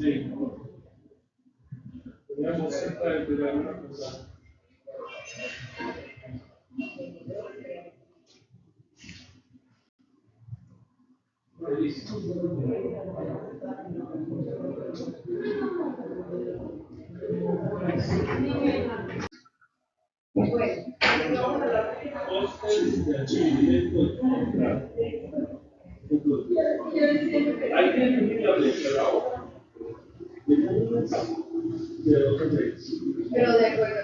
Sí, podríamos siempre ver una cosa. Costes de adquirimiento de contrato. Hay que definir la letra de la obra. De los efectos. Pero de acuerdo,